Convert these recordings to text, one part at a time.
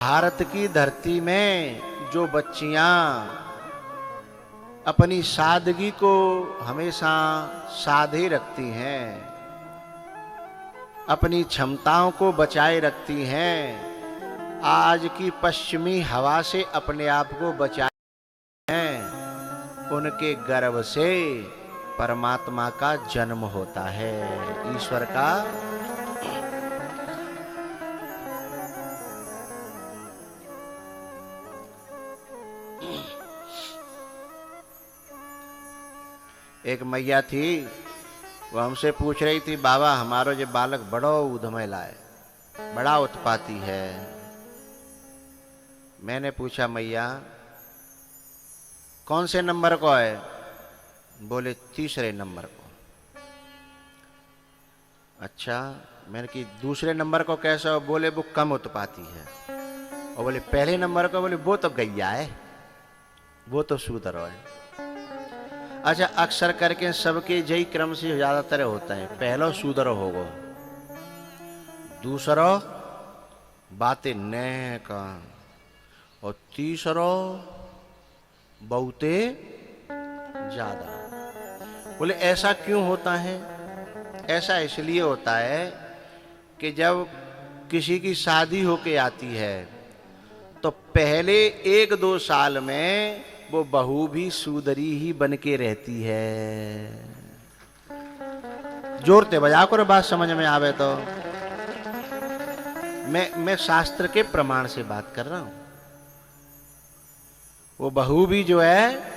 भारत की धरती में जो बच्चियां अपनी सादगी को हमेशा साधे रखती हैं, अपनी क्षमताओं को बचाए रखती हैं, आज की पश्चिमी हवा से अपने आप को बचाए हैं, उनके गर्भ से परमात्मा का जन्म होता है, ईश्वर का। एक मैया थी, वो हमसे पूछ रही थी, बाबा हमारो जो बालक बड़ो उधमेला है, बड़ा उत्पाती है। मैंने पूछा, मैया कौन से नंबर को है? बोले तीसरे नंबर को। अच्छा, मैंने कि दूसरे नंबर को कैसा हो? बोले वो कम उत्पाती है। और बोले पहले नंबर को? बोले वो तो गैया है, वो तो शूद्र है। अच्छा, अक्सर करके सबके यही क्रम से ज्यादातर होता है, पहलो शूद्र होगो, दूसरो बातें न का, और तीसरो बहुते ज्यादा। बोले ऐसा क्यों होता है? ऐसा इसलिए होता है कि जब किसी की शादी होके आती है तो पहले 1-2 साल में वो बहू भी सूदरी ही बन के रहती है। जोरते बजा कर बात समझ में आवे तो। मैं शास्त्र के प्रमाण से बात कर रहा हूं। वो बहू भी जो है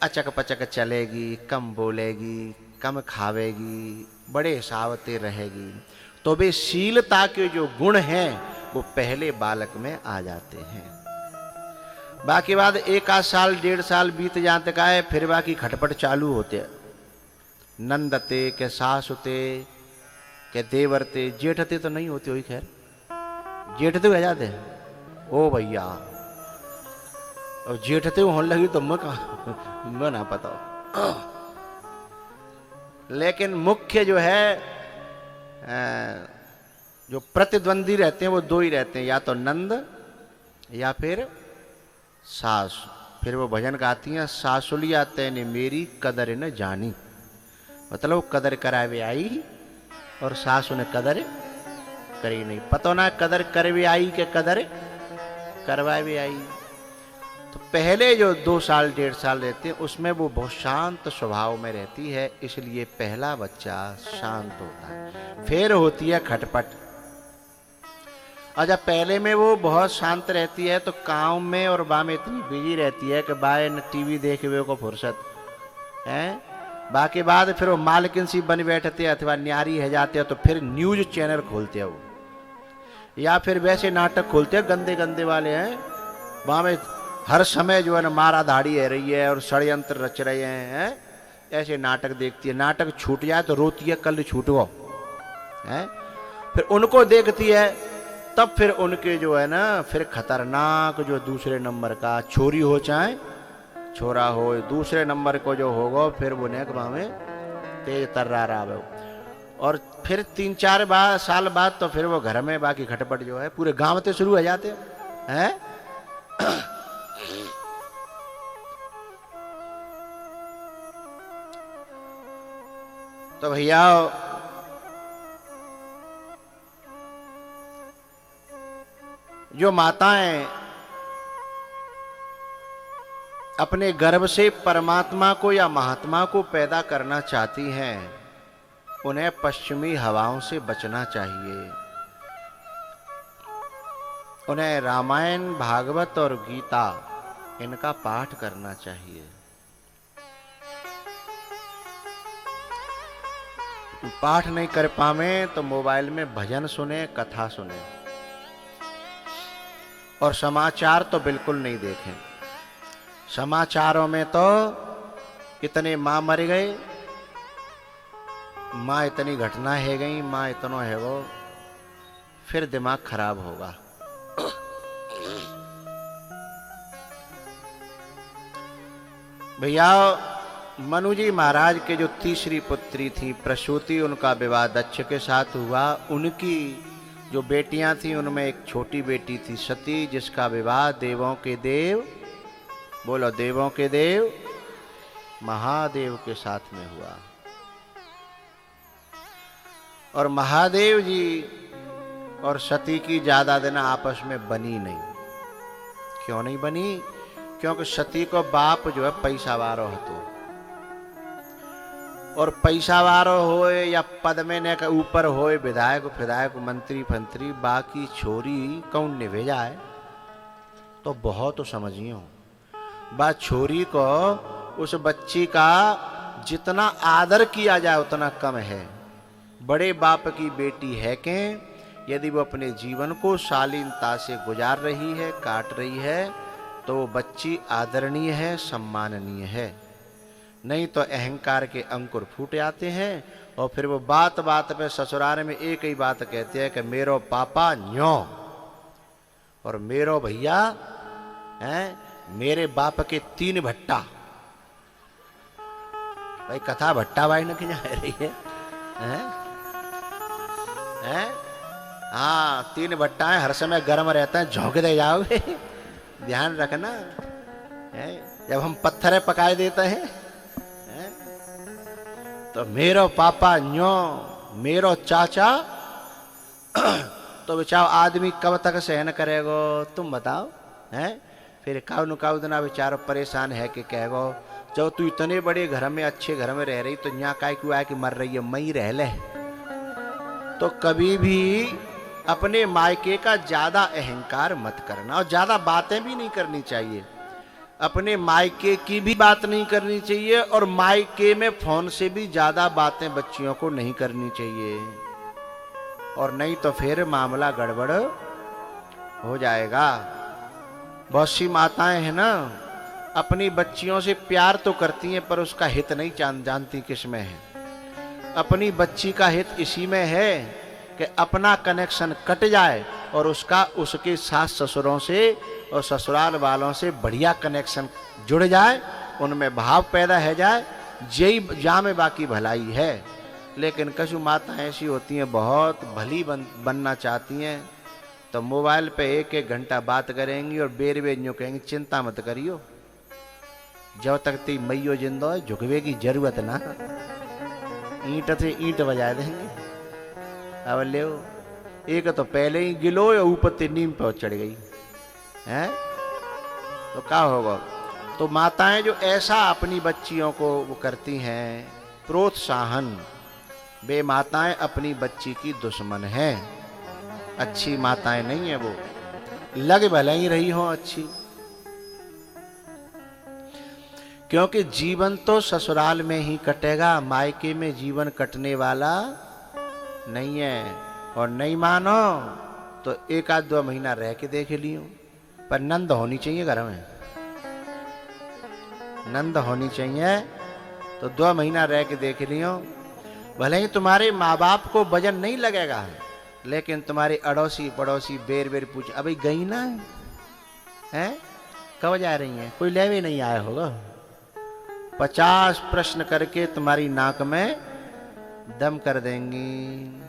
अचक पचक चलेगी, कम बोलेगी, कम खावेगी, बड़े हिसाबते रहेगी, तो वे शीलता के जो गुण हैं वो पहले बालक में आ जाते हैं। बाकी बाद 1 साल 1.5 साल बीत जाते का है, फिर बाकी खटपट चालू होते। नंदते के सासुते के देवरते, जेठते तो नहीं होते हुई, खैर जेठते हो जाते। ओ भैया, और जेठते होने लगी तो मैं ना पता। लेकिन मुख्य जो है जो प्रतिद्वंदी रहते हैं वो 2 ही रहते हैं, या तो नंद या फिर सास। फिर वो भजन गाती हैं, सासुलिया तैने मेरी कदर न जानी, मतलब कदर करावे आई और सासु ने कदर करी नहीं। पता ना कदर करवे आई के कदर करवावे आई। तो पहले जो 2 साल 1.5 साल रहते हैं उसमें वो बहुत शांत स्वभाव में रहती है, इसलिए पहला बच्चा शांत होता है। फिर होती है खटपट। और जब पहले में वो बहुत शांत रहती है तो काम में और बा में इतनी बिजी रहती है कि बाय न टीवी देखे हुए को फुर्सत है। बाकी बाद फिर वो मालकिन सी बन बैठते अथवा न्यारी है जाते हैं तो फिर न्यूज चैनल खोलते हैं वो, या फिर वैसे नाटक खोलते हैं गंदे गंदे वाले हैं, वहाँ में हर समय जो है ना मारा धाड़ी है रही है और षड्यंत्र रच रहे हैं, ऐसे नाटक देखती है। नाटक छूट जाए तो रोती है कल छूट गो है। फिर उनको देखती है, तब फिर उनके जो है ना फिर खतरनाक जो दूसरे नंबर का, छोरी हो चाहे छोरा हो, दूसरे नंबर को जो होगा फिर वो नेक में तेज तर्रार आवे। और फिर 3-4 साल बाद तो फिर वो घर में बाकी खटपट जो है पूरे गांव से शुरू हो जाते हैं। तो भैया जो माताएं अपने गर्भ से परमात्मा को या महात्मा को पैदा करना चाहती हैं, उन्हें पश्चिमी हवाओं से बचना चाहिए। उन्हें रामायण, भागवत और गीता इनका पाठ करना चाहिए। पाठ नहीं कर पावे तो मोबाइल में भजन सुने, कथा सुने, और समाचार तो बिल्कुल नहीं देखें। समाचारों में तो इतने माँ मर गए, माँ इतनी घटना है गई, माँ इतना है वो, फिर दिमाग खराब होगा। भैया मनु जी महाराज के जो तीसरी पुत्री थी प्रसूति, उनका विवाह दक्ष के साथ हुआ। उनकी जो बेटियां थीं उनमें एक छोटी बेटी थी सती, जिसका विवाह देवों के देव, बोलो देवों के देव महादेव के साथ में हुआ। और महादेव जी और सती की ज्यादा दिन आपस में बनी नहीं। क्यों नहीं बनी? क्योंकि सती को बाप जो है पैसा वारो हतो, और पैसा वारो होए या पद में ने के ऊपर होए, विधायक फिधायक मंत्री फंत्री, बाकी छोरी कौन ने भेजा है तो बहुत तो समझियो बा छोरी को उस बच्ची का जितना आदर किया जाए उतना कम है। बड़े बाप की बेटी है कि यदि वो अपने जीवन को शालीनता से गुजार रही है, काट रही है, तो वो बच्ची आदरणीय है, सम्माननीय है। नहीं तो अहंकार के अंकुर फूट जाते हैं और फिर वो बात बात पे ससुराल में एक ही बात कहते हैं कि मेरो पापा न्यो और मेरो भैया हैं, मेरे बाप के 3 भट्टा। भाई कथा भट्टा भाई न जा रही है, हैं? हाँ 3 भट्टा है, हर समय गर्म रहता है, झोंक दे जाओगे ध्यान रखना है? जब हम पत्थर पकाए देते हैं तो मेरो पापा न्यो, मेरो चाचा तो बेचारा आदमी कब तक सहन करेगो तुम बताओ हैं? फिर काउ काउ दिन बेचारा परेशान है कि कहेगो जब तू इतने बड़े घर में अच्छे घर में रह रही तो यहाँ काय क्यों आया कि मर रही है, मई रह ले। तो कभी भी अपने मायके का ज्यादा अहंकार मत करना और ज्यादा बातें भी नहीं करनी चाहिए। अपने मायके की भी बात नहीं करनी चाहिए और मायके में फोन से भी ज्यादा बातें बच्चियों को नहीं करनी चाहिए, और नहीं तो फिर मामला गड़बड़ हो जाएगा। बहुत सी माताएं हैं ना, अपनी बच्चियों से प्यार तो करती हैं पर उसका हित नहीं जानती किस में है। अपनी बच्ची का हित इसी में है कि अपना कनेक्शन कट जाए और उसका उसके सास ससुरों से और ससुराल वालों से बढ़िया कनेक्शन जुड़ जाए, उनमें भाव पैदा हो जाए, यही जा में बाकी भलाई है। लेकिन कछु माताएं ऐसी होती हैं बहुत भली बनना चाहती हैं, तो मोबाइल पे 1-1 घंटा बात करेंगी और बेर बेर यूँ कहेंगी चिंता मत करियो, जब तक ती मैयो जिंदो है झुकवे की जरूरत ना, ईंट से ईंट बजा देंगे। अब ले एक तो पहले ही गिलो या ऊपर ते नीम पे चढ़ गई है तो क्या होगा? तो माताएं जो ऐसा अपनी बच्चियों को वो करती हैं प्रोत्साहन, वे माताएं अपनी बच्ची की दुश्मन हैं, अच्छी माताएं नहीं है वो, लग भले ही रही हो अच्छी। क्योंकि जीवन तो ससुराल में ही कटेगा, मायके में जीवन कटने वाला नहीं है। और नहीं मानो तो 1-2 महीना रह के देख लियो, पर नंद होनी चाहिए घर में, नंद होनी चाहिए। तो 2 महीना रह के देख लियो, भले ही तुम्हारे माँ बाप को वजन नहीं लगेगा, लेकिन तुम्हारे अड़ोसी पड़ोसी बेर बेर पूछ अभी गई ना है, कब जा रही हैं, कोई लेवे नहीं आया होगा, 50 प्रश्न करके तुम्हारी नाक में दम कर देंगी।